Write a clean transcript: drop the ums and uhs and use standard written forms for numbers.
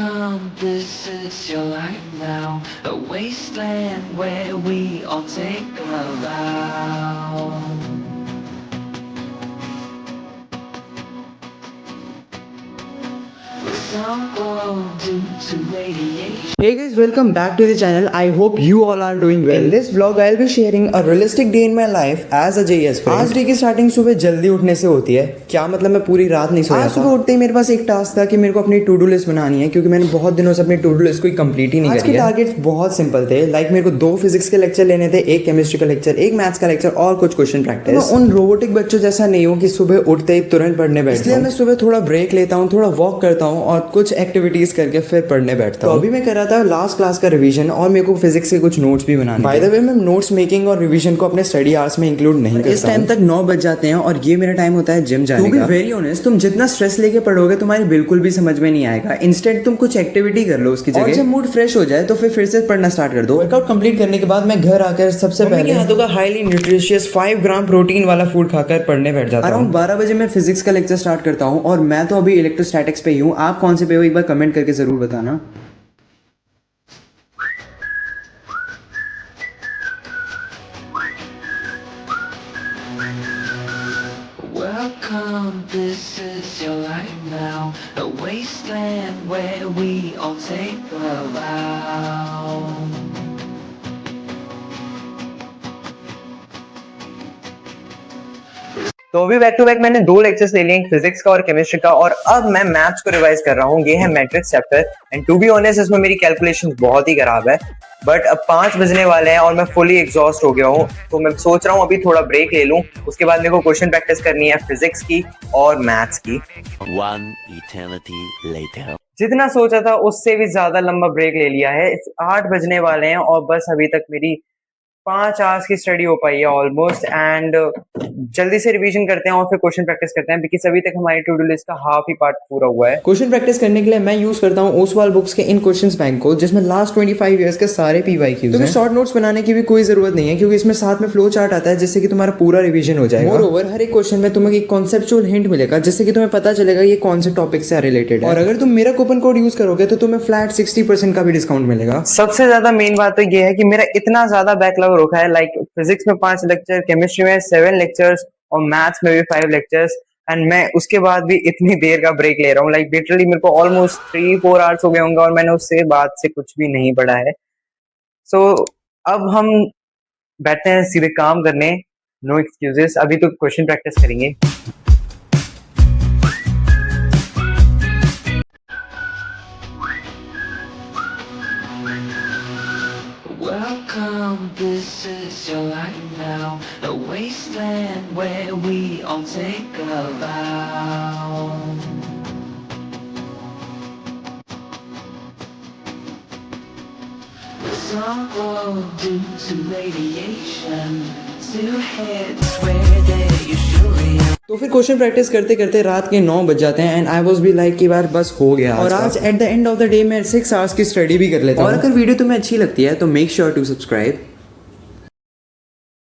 Welcome, this is your life now, a wasteland where we all take a vow. Some glow due to radiation. Hey guys, welcome back to the channel. I hope you all are doing well. In this vlog, I'll be sharing a realistic day in my life as a JS friend. आज day की starting सुबह जल्दी उठने से होती है। क्या मतलब मैं पूरी रात नहीं सोया। आज सुबह उठते ही मेरे पास एक टास्क था कि मेरे को अपनी टू डू लिस्ट बनानी है, क्योंकि मैंने बहुत दिनों से अपनी टू डू लिस्ट कोई कंप्लीट ही नहीं करी है। आज के टारगेट्स बहुत सिंपल थे। लाइक मेरे को 2 फिजिक्स के लेक्चर लेने थे, एक केमिस्ट्री का लेक्चर, एक मैथ्स का लेक्चर और कुछ क्वेश्चन प्रैक्टिस। मैं उन रोबोटिक बच्चों जैसा नहीं हूँ कि सुबह उठते ही तुरंत पढ़ने बैठता हूँ। इसलिए मैं सुबह थोड़ा ब्रेक लेता हूँ, थोड़ा वॉक करता हूँ और कुछ एक्टिविटीज करके फिर पढ़ने बैठता हूँ। तो अभी मैं कर रहा था लास्ट क्लास का रिवीजन और मेरे को फिजिक्स के कुछ नोट्स भी बनाने। बाय द वे, मैं नोट्स मेकिंग और रिवीजन को अपने स्टडी आवर्स में इंक्लूड नहीं करता। इस टाइम तक 9 बज जाते हैं और ये मेरा टाइम होता है जिम जाने का। टू बी वेरी ऑनेस्ट, तुम जितना स्ट्रेस लेके पढ़ोगे तुम्हारी बिल्कुल भी समझ में नहीं आएगा। इंस्टेंट तुम कुछ एक्टिविटी कर लो उसकी जगह, और जब मूड फ्रेश हो जाए तो फिर से पढ़ना स्टार्ट कर दो। वर्कआउट कंप्लीट करने के बाद मैं घर आकर सबसे पहले हाथों का हाईली न्यूट्रिशियस 5 ग्राम प्रोटीन वाला फूड खाकर पढ़ने बैठ जाता हूँ। अराउंड 12 बजे मैं फिजिक्स का लेक्चर स्टार्ट करता हूँ और मैं तो अभी इलेक्ट्रोस्टैटिक्स पे ही हूँ। आप कौन से पे हो एक बार कमेंट करके जरूर बताना। Welcome, this is your life now, a wasteland where we all take a vow. तो अभी बैक टू बैक मैंने 2 लेक्चर्स ले लिए, फिजिक्स का और केमिस्ट्री का, और अब मैं मैथ्स को रिवाइज कर रहा हूँ। ये है matrix chapter and to be honest इसमें मेरी कैलकुलेशंस बहुत ही खराब है, बट अब 5 बजने वाले हैं और मैं फुली एग्जॉस्ट हो गया हूँ। तो मैं सोच रहा हूँ अभी थोड़ा ब्रेक ले लूँ, उसके बाद मेरे को क्वेश्चन प्रैक्टिस करनी है फिजिक्स की और मैथ्स की। One eternity later. जितना सोचा था उससे भी ज्यादा लंबा ब्रेक ले लिया है। 8 बजने वाले हैं और बस अभी तक मेरी 5 आवर्स की स्टडी हो पाई है ऑलमोस्ट। एंड जल्दी से रिवीजन करते हैं और फिर क्वेश्चन प्रैक्टिस करते हैं, बिकॉज़ अभी तक हमारी टू डू लिस्ट का हाफ ही पार्ट पूरा हुआ है। क्वेश्चन प्रैक्टिस करने के लिए मैं यूज करता हूँ ओसवाल बुक्स के इन क्वेश्चंस बैंक को, जिसमें लास्ट 25 इयर्स के सारे पीवाईक्यूज हैं। शॉर्ट नोट्स बनाने की भी कोई जरूरत नहीं है, क्योंकि इसमें साथ में फ्लो चार्ट आता है जिससे कि तुम्हारा पूरा रिवीजन हो जाएगा। मोरओवर हर एक क्वेश्चन में तुम्हें एक कॉन्सेप्चुअल हिंट मिलेगा, जिससे कि तुम्हें पता चलेगा ये कौन से टॉपिक से रिलेटेड है। और अगर तुम मेरा कूपन कोड यूज करोगे तो तुम्हें फ्लैट 60% का भी डिस्काउंट मिलेगा। सबसे ज्यादा मेन बात तो ये है कि मेरा इतना ज्यादा बैकलॉग रखा है। लाइक फिजिक्स में 5 लेक्चर, केमिस्ट्री में 7 लेक्चर्स और मैथ्स में भी 5 लेक्चर्स, एंड मैं उसके बाद भी इतनी देर का ब्रेक ले रहा हूँ। लाइक लिटरली मेरे को ऑलमोस्ट 3-4 आवर्स हो गए होंगे और मैंने उससे बाद से कुछ भी नहीं पढ़ा है। सो अब हम बैठते हैं सीधे काम करने, नो एक्सक्यूजेस। अभी तो क्वेश्चन प्रैक्टिस करेंगे। Welcome, this is your life now, a wasteland where we all take a vow. Some glow due to radiation, still heads where they usually are. तो फिर क्वेश्चन प्रैक्टिस करते करते रात के 9 बज जाते हैं and I was be like कि यार बस हो गया। और आज at the end of the day मैं 6 आवर्स की स्टडी भी कर लेता हूँ। और अगर वीडियो तुम्हें अच्छी लगती है तो मेक श्योर टू सब्सक्राइब।